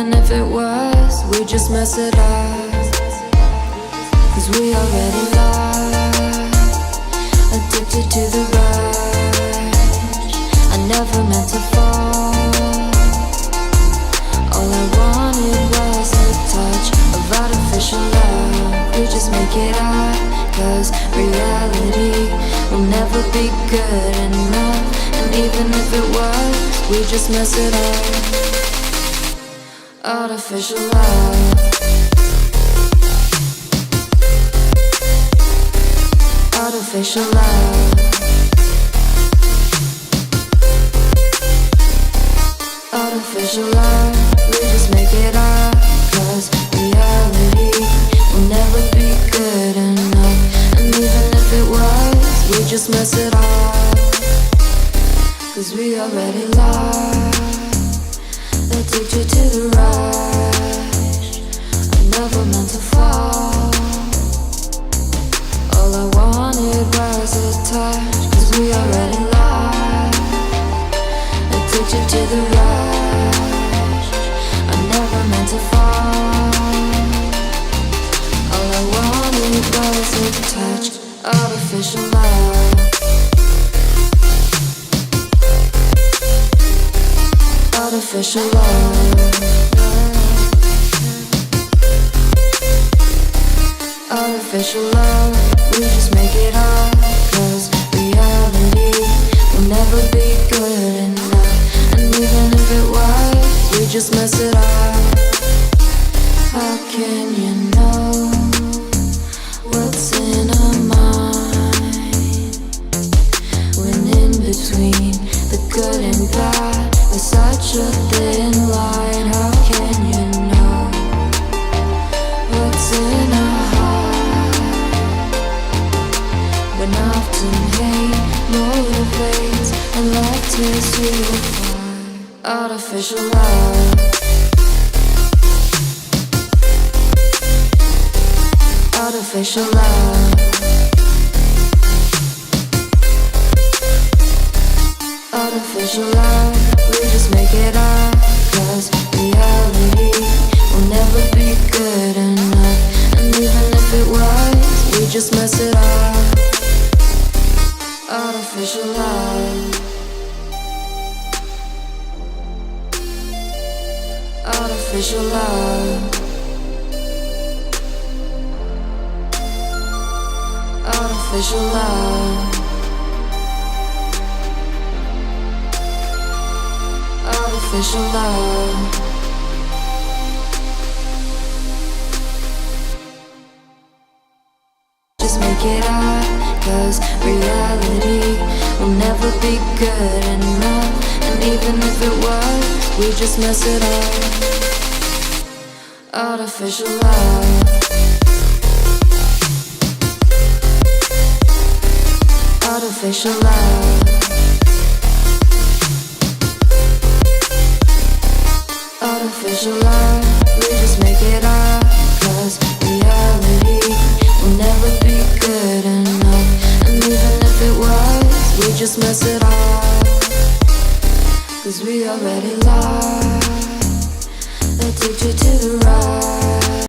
even if it was, we just mess it up. Cause we already lost, addicted to the rush. I never meant to fall. All I wanted was a touch of artificial love. We just make it up, cause reality will never be good enough. And even if it was, we just mess it up. Artificial love. Artificial love. Artificial love. We just make it up, cause reality will never be good enough. And even if it was, we just mess it up. Cause we already lost, addicted to the rush. I never meant to fall. All I wanted was a touch. Cause we already lost, addicted to the rush. I never meant to fall. All I wanted was a touch. Artificial love. Artificial love. Artificial love. We just make it up, cause reality will never be good enough. And even if it was, we just mess it up. How can you know what's in our mind, when in between the good and bad there's such a thin line? How can you know what's in our heart, when often hate motivates and love tears you apart? Artificial love. Artificial love. Artificial love. We just make it up, cause reality will never be good enough. And even if it was, we just mess it up. Artificial love. Artificial love. Artificial love. Artificial love. Just make it up, cause reality will never be good enough. And even if it was, we just mess it up. Artificial love. Artificial love. Artificial love. We just make it up, cause reality will never be good enough. And even if it was, we just mess it up. Cause we already lost, addicted to the rush.